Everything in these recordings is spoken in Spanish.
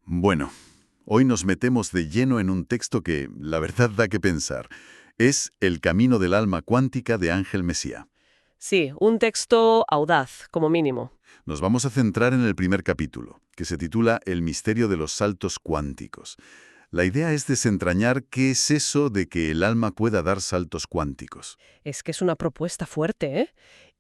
Bueno, hoy nos metemos de lleno en un texto que, la verdad, da que pensar. Es El camino del alma cuántica de Ángel Messiá. Sí, un texto audaz, como mínimo. Nos vamos a centrar en el primer capítulo, que se titula El misterio de los saltos cuánticos. La idea es desentrañar qué es eso de que el alma pueda dar saltos cuánticos. Es que es una propuesta fuerte, ¿eh?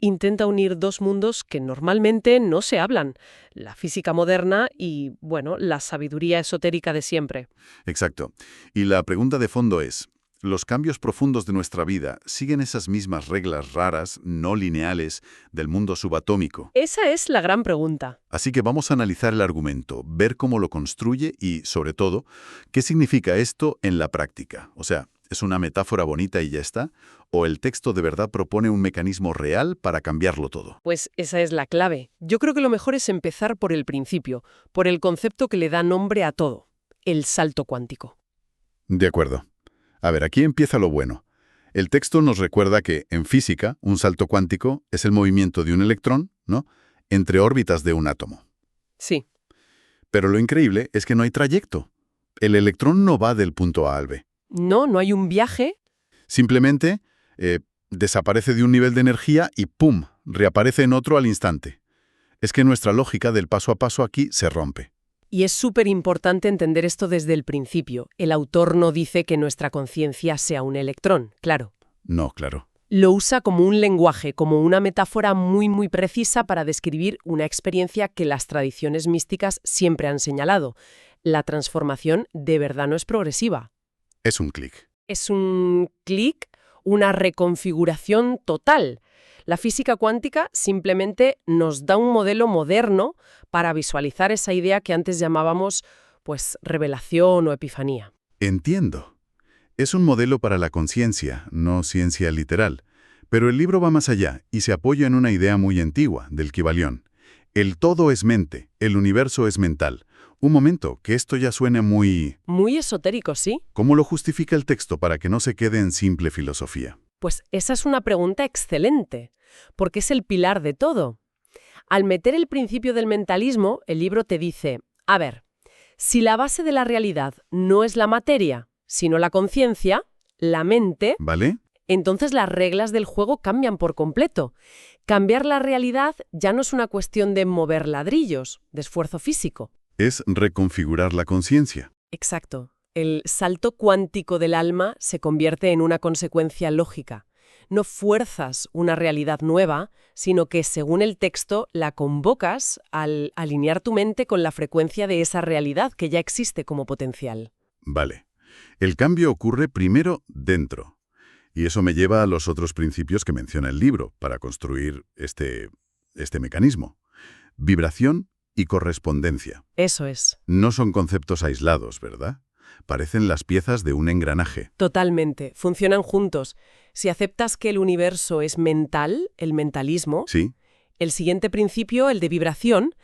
Intenta unir dos mundos que normalmente no se hablan, la física moderna y, bueno, la sabiduría esotérica de siempre. Exacto. Y la pregunta de fondo es, ¿los cambios profundos de nuestra vida siguen esas mismas reglas raras, no lineales, del mundo subatómico? Esa es la gran pregunta. Así que vamos a analizar el argumento, ver cómo lo construye y, sobre todo, qué significa esto en la práctica. O sea, ¿es una metáfora bonita y ya está? ¿O el texto de verdad propone un mecanismo real para cambiarlo todo? Pues esa es la clave. Yo creo que lo mejor es empezar por el principio, por el concepto que le da nombre a todo, el salto cuántico. De acuerdo. A ver, aquí empieza lo bueno. El texto nos recuerda que, en física, un salto cuántico es el movimiento de un electrón, ¿no?, entre órbitas de un átomo. Sí, Pero lo increíble es que no hay trayecto. El electrón no va del punto A al B. no hay un viaje. Simplemente desaparece de un nivel de energía y ¡pum!, reaparece en otro al instante. Es que nuestra lógica del paso a paso aquí se rompe. Y es súper importante entender esto desde el principio. El autor no dice que nuestra conciencia sea un electrón, claro. No, claro. Lo usa como un lenguaje, como una metáfora muy precisa para describir una experiencia que las tradiciones místicas siempre han señalado. La transformación de verdad no es progresiva. Es un clic. Es un clic, una reconfiguración total. La física cuántica simplemente nos da un modelo moderno para visualizar esa idea que antes llamábamos, pues, revelación o epifanía. Entiendo. Es un modelo para la conciencia, no ciencia literal. Pero el libro va más allá y se apoya en una idea muy antigua, del Kybalión. El todo es mente, el universo es mental. Un momento, que esto ya suena muy... Muy esotérico, ¿sí? ¿Cómo lo justifica el texto para que no se quede en simple filosofía? Pues esa es una pregunta excelente, porque es el pilar de todo. Al meter el principio del mentalismo, el libro te dice, a ver, si la base de la realidad no es la materia, sino la conciencia, la mente, ¿Vale? entonces las reglas del juego cambian por completo. Cambiar la realidad ya no es una cuestión de mover ladrillos, de esfuerzo físico. Es reconfigurar la conciencia. Exacto. El salto cuántico del alma se convierte en una consecuencia lógica. No fuerzas una realidad nueva, sino que, según el texto, la convocas al alinear tu mente con la frecuencia de esa realidad que ya existe como potencial. Vale. El cambio ocurre primero dentro. Y eso me lleva a los otros principios que menciona el libro para construir este mecanismo. Vibración y correspondencia. Eso es. No son conceptos aislados, ¿verdad? Parecen las piezas de un engranaje. Totalmente. Funcionan juntos. Si aceptas que el universo es mental, el mentalismo, ¿Sí? el siguiente principio, el de vibración,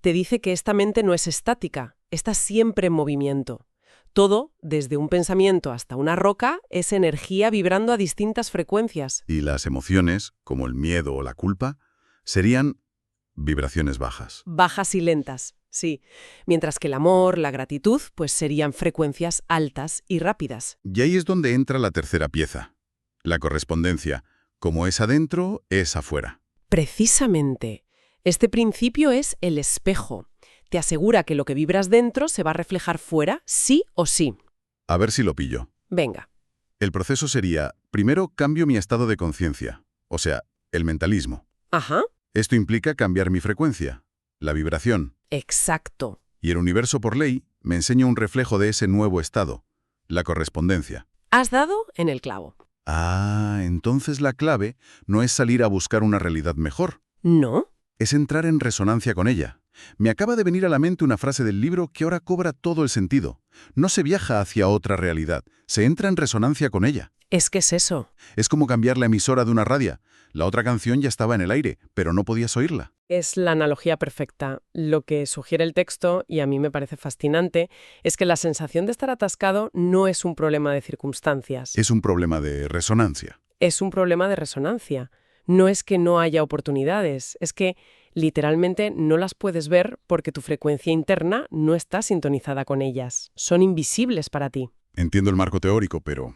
te dice que esta mente no es estática, está siempre en movimiento. Todo, desde un pensamiento hasta una roca, es energía vibrando a distintas frecuencias. Y las emociones, como el miedo o la culpa, serían vibraciones bajas. Bajas y lentas, sí. Mientras que el amor, la gratitud, pues serían frecuencias altas y rápidas. Y ahí es donde entra la tercera pieza. La correspondencia. Como es adentro, es afuera. Precisamente. Este principio es el espejo. Te asegura que lo que vibras dentro se va a reflejar fuera, sí o sí. A ver si lo pillo. Venga. El proceso sería, primero cambio mi estado de conciencia, o sea, el mentalismo. Ajá. Esto implica cambiar mi frecuencia, la vibración. Exacto. Y el universo, por ley, me enseña un reflejo de ese nuevo estado, la correspondencia. Has dado en el clavo. Ah, entonces la clave no es salir a buscar una realidad mejor, ¿No? es entrar en resonancia con ella. Me acaba de venir a la mente una frase del libro que ahora cobra todo el sentido. No se viaja hacia otra realidad, se entra en resonancia con ella. Es que es eso. Es como cambiar la emisora de una radio. La otra canción ya estaba en el aire, pero no podías oírla. Es la analogía perfecta. Lo que sugiere el texto, y a mí me parece fascinante, es que la sensación de estar atascado no es un problema de circunstancias. Es un problema de resonancia. Es un problema de resonancia. No es que no haya oportunidades, es que Literalmente no las puedes ver porque tu frecuencia interna no está sintonizada con ellas. Son invisibles para ti. Entiendo el marco teórico, pero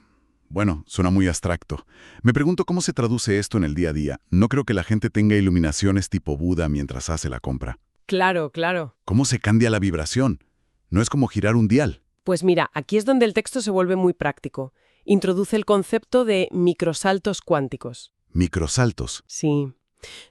bueno, suena muy abstracto. Me pregunto cómo se traduce esto en el día a día. No creo que la gente tenga iluminaciones tipo Buda mientras hace la compra. Claro, claro. ¿Cómo se cambia la vibración? No es como girar un dial. Pues mira, aquí es donde el texto se vuelve muy práctico. Introduce el concepto de microsaltos cuánticos. Microsaltos. Sí.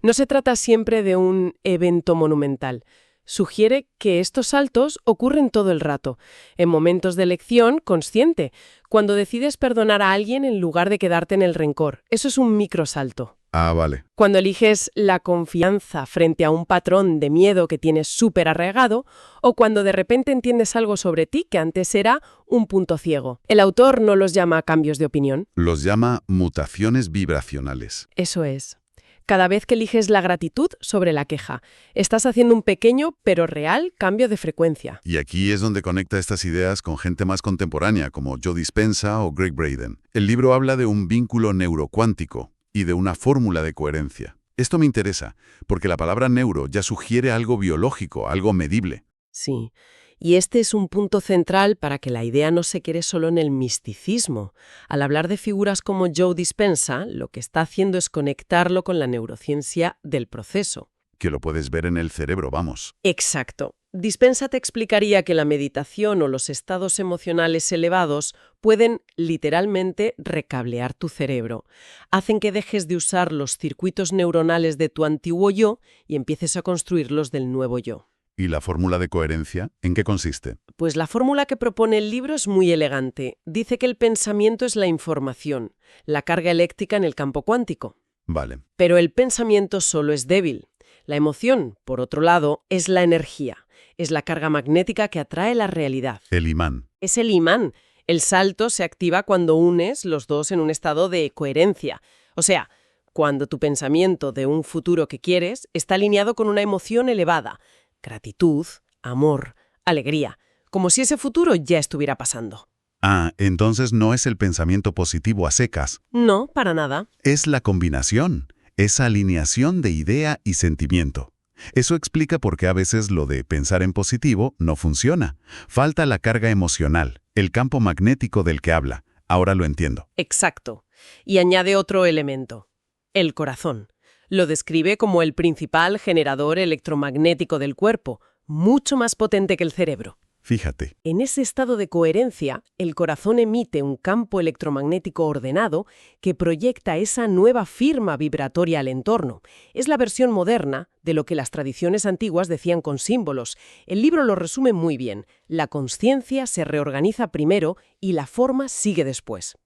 No se trata siempre de un evento monumental. Sugiere que estos saltos ocurren todo el rato, en momentos de elección consciente, cuando decides perdonar a alguien en lugar de quedarte en el rencor. Eso es un microsalto. Ah, vale. Cuando eliges la confianza frente a un patrón de miedo que tienes súper arraigado, o cuando de repente entiendes algo sobre ti que antes era un punto ciego. El autor no los llama cambios de opinión. Los llama mutaciones vibracionales. Eso es. Cada vez que eliges la gratitud sobre la queja, estás haciendo un pequeño pero real cambio de frecuencia. Y aquí es donde conecta estas ideas con gente más contemporánea, como Joe Dispenza o Greg Braden. El libro habla de un vínculo neurocuántico y de una fórmula de coherencia. Esto me interesa, porque la palabra neuro ya sugiere algo biológico, algo medible. Sí, y este es un punto central para que la idea no se quede solo en el misticismo. Al hablar de figuras como Joe Dispenza, lo que está haciendo es conectarlo con la neurociencia del proceso. Que lo puedes ver en el cerebro, vamos. Exacto. Dispenza te explicaría que la meditación o los estados emocionales elevados pueden literalmente recablear tu cerebro. Hacen que dejes de usar los circuitos neuronales de tu antiguo yo y empieces a construir los del nuevo yo. ¿Y la fórmula de coherencia? ¿En qué consiste? Pues la fórmula que propone el libro es muy elegante. Dice que el pensamiento es la información, la carga eléctrica en el campo cuántico. Vale. Pero el pensamiento solo es débil. La emoción, por otro lado, es la energía. Es la carga magnética que atrae la realidad. El imán. Es el imán. El salto se activa cuando unes los dos en un estado de coherencia. O sea, cuando tu pensamiento de un futuro que quieres está alineado con una emoción elevada. Gratitud, amor, alegría. Como si ese futuro ya estuviera pasando. Ah, entonces no es el pensamiento positivo a secas. No, para nada. Es la combinación. Esa alineación de idea y sentimiento. Eso explica por qué a veces lo de pensar en positivo no funciona. Falta la carga emocional, el campo magnético del que habla. Ahora lo entiendo. Exacto. Y añade otro elemento. El corazón. Lo describe como el principal generador electromagnético del cuerpo, mucho más potente que el cerebro. Fíjate. En ese estado de coherencia, el corazón emite un campo electromagnético ordenado que proyecta esa nueva firma vibratoria al entorno. Es la versión moderna de lo que las tradiciones antiguas decían con símbolos. El libro lo resume muy bien. La consciencia se reorganiza primero y la forma sigue después.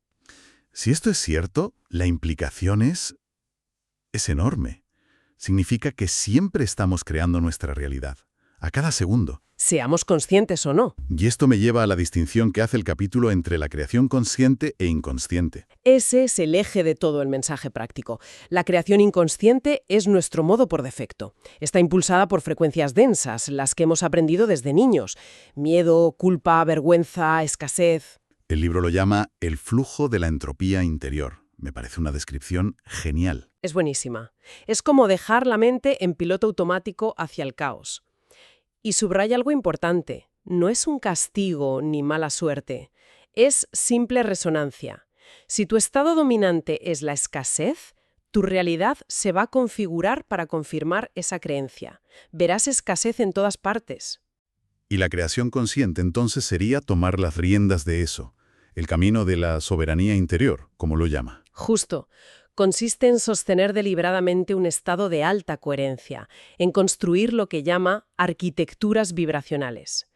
Si esto es cierto, la implicación es enorme. Significa que siempre estamos creando nuestra realidad, a cada segundo. Seamos conscientes o no. Y esto me lleva a la distinción que hace el capítulo entre la creación consciente e inconsciente. Ese es el eje de todo el mensaje práctico. La creación inconsciente es nuestro modo por defecto. Está impulsada por frecuencias densas, las que hemos aprendido desde niños. Miedo, culpa, vergüenza, escasez. El libro lo llama el flujo de la entropía interior. Me parece una descripción genial. Es buenísima. Es como dejar la mente en piloto automático hacia el caos. Y subraya algo importante. No es un castigo ni mala suerte. Es simple resonancia. Si tu estado dominante es la escasez, tu realidad se va a configurar para confirmar esa creencia. Verás escasez en todas partes. Y la creación consciente entonces sería tomar las riendas de eso, el camino de la soberanía interior, como lo llama. Justo. Consiste en sostener deliberadamente un estado de alta coherencia, en construir lo que llama arquitecturas vibracionales.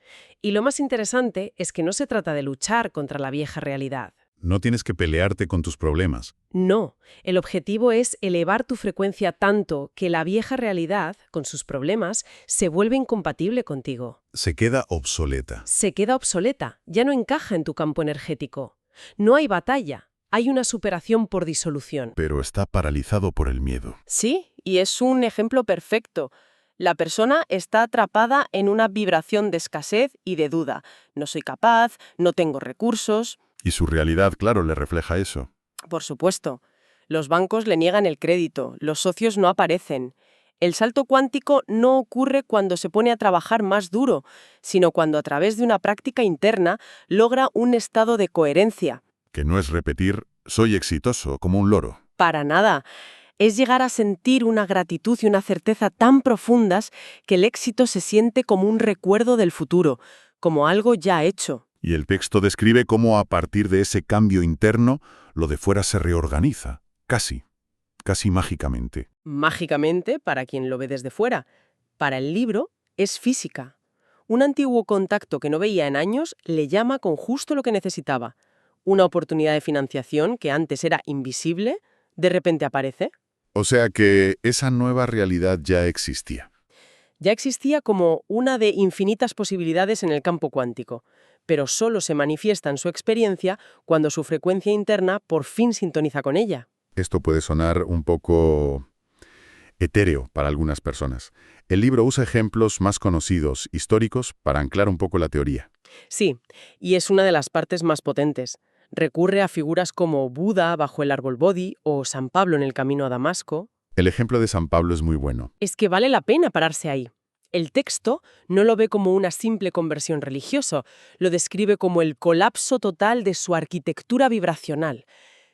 Y lo más interesante es que no se trata de luchar contra la vieja realidad. No tienes que pelearte con tus problemas. No, el objetivo es elevar tu frecuencia tanto que la vieja realidad, con sus problemas, se vuelve incompatible contigo. Se queda obsoleta. Se queda obsoleta, ya no encaja en tu campo energético. No hay batalla. Hay una superación por disolución. Pero está paralizado por el miedo. Sí, y es un ejemplo perfecto. La persona está atrapada en una vibración de escasez y de duda. No soy capaz, no tengo recursos. Y su realidad, claro, le refleja eso. Por supuesto. Los bancos le niegan el crédito, los socios no aparecen. El salto cuántico no ocurre cuando se pone a trabajar más duro, sino cuando a través de una práctica interna logra un estado de coherencia. Que no es repetir, soy exitoso, como un loro. Para nada. Es llegar a sentir una gratitud y una certeza tan profundas que el éxito se siente como un recuerdo del futuro, como algo ya hecho. Y el texto describe cómo a partir de ese cambio interno, lo de fuera se reorganiza, casi mágicamente. Mágicamente, para quien lo ve desde fuera. Para el libro, es física. Un antiguo contacto que no veía en años le llama con justo lo que necesitaba. Una oportunidad de financiación que antes era invisible, de repente aparece. O sea que esa nueva realidad ya existía. Ya existía como una de infinitas posibilidades en el campo cuántico, pero solo se manifiesta en su experiencia cuando su frecuencia interna por fin sintoniza con ella. Esto puede sonar un poco etéreo para algunas personas. El libro usa ejemplos más conocidos, históricos, para anclar un poco la teoría. Sí, y es una de las partes más potentes. Recurre a figuras como Buda bajo el árbol Bodhi o San Pablo en el camino a Damasco. El ejemplo de San Pablo es muy bueno. Es que vale la pena pararse ahí. El texto no lo ve como una simple conversión religiosa, lo describe como el colapso total de su arquitectura vibracional.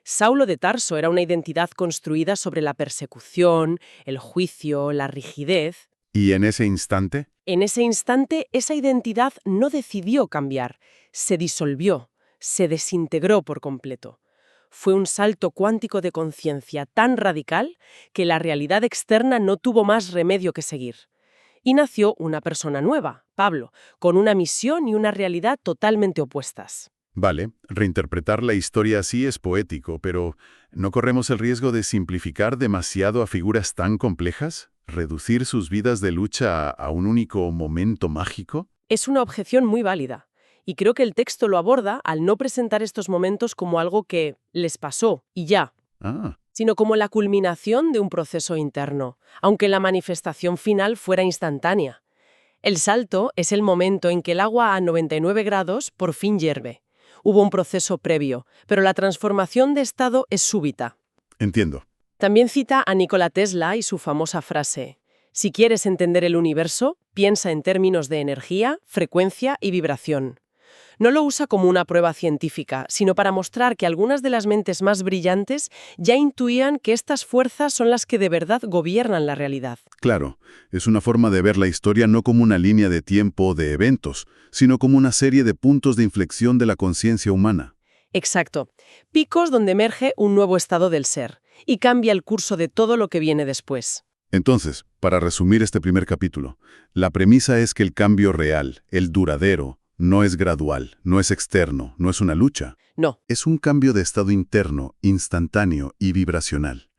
Saulo de Tarso era una identidad construida sobre la persecución, el juicio, la rigidez. ¿Y en ese instante? En ese instante, esa identidad no decidió cambiar, se disolvió, se desintegró por completo. Fue un salto cuántico de conciencia tan radical que la realidad externa no tuvo más remedio que seguir. Y nació una persona nueva, Pablo, con una misión y una realidad totalmente opuestas. Vale, reinterpretar la historia así es poético, pero ¿no corremos el riesgo de simplificar demasiado a figuras tan complejas? ¿Reducir sus vidas de lucha a un único momento mágico? Es una objeción muy válida, y creo que el texto lo aborda al no presentar estos momentos como algo que les pasó y ya, sino como la culminación de un proceso interno, aunque la manifestación final fuera instantánea. El salto es el momento en que el agua a 99 grados por fin hierve. Hubo un proceso previo, pero la transformación de estado es súbita. Entiendo. También cita a Nikola Tesla y su famosa frase: si quieres entender el universo, piensa en términos de energía, frecuencia y vibración. No lo usa como una prueba científica, sino para mostrar que algunas de las mentes más brillantes ya intuían que estas fuerzas son las que de verdad gobiernan la realidad. Claro, es una forma de ver la historia no como una línea de tiempo o de eventos, sino como una serie de puntos de inflexión de la conciencia humana. Exacto. Picos donde emerge un nuevo estado del ser y cambia el curso de todo lo que viene después. Entonces, para resumir este primer capítulo, la premisa es que el cambio real, el duradero, no es gradual, no es externo, no es una lucha. No. Es un cambio de estado interno, instantáneo y vibracional.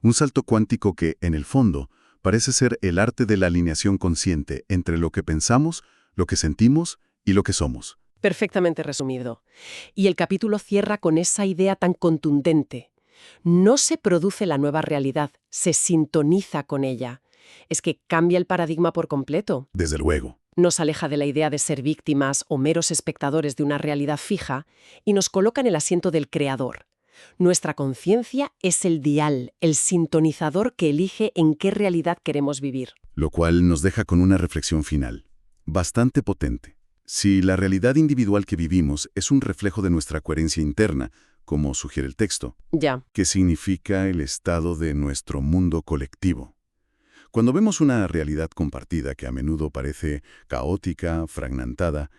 Un salto cuántico que, en el fondo, parece ser el arte de la alineación consciente entre lo que pensamos, lo que sentimos y lo que somos. Perfectamente resumido. Y el capítulo cierra con esa idea tan contundente. No se produce la nueva realidad, se sintoniza con ella. Es que cambia el paradigma por completo. Desde luego. Nos aleja de la idea de ser víctimas o meros espectadores de una realidad fija y nos coloca en el asiento del creador. Nuestra conciencia es el dial, el sintonizador que elige en qué realidad queremos vivir. Lo cual nos deja con una reflexión final, bastante potente. Si la realidad individual que vivimos es un reflejo de nuestra coherencia interna, como sugiere el texto, Ya. ¿qué significa el estado de nuestro mundo colectivo? Cuando vemos una realidad compartida que a menudo parece caótica, fragmentada,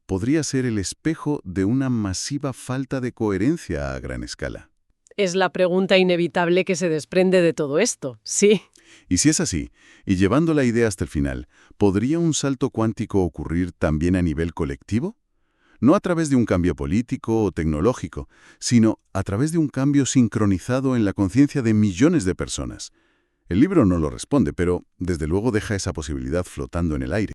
podría ser el espejo de una masiva falta de coherencia a gran escala. Es la pregunta inevitable que se desprende de todo esto, sí. Y si es así, y llevando la idea hasta el final, ¿podría un salto cuántico ocurrir también a nivel colectivo? No a través de un cambio político o tecnológico, sino a través de un cambio sincronizado en la conciencia de millones de personas. El libro no lo responde, pero desde luego deja esa posibilidad flotando en el aire.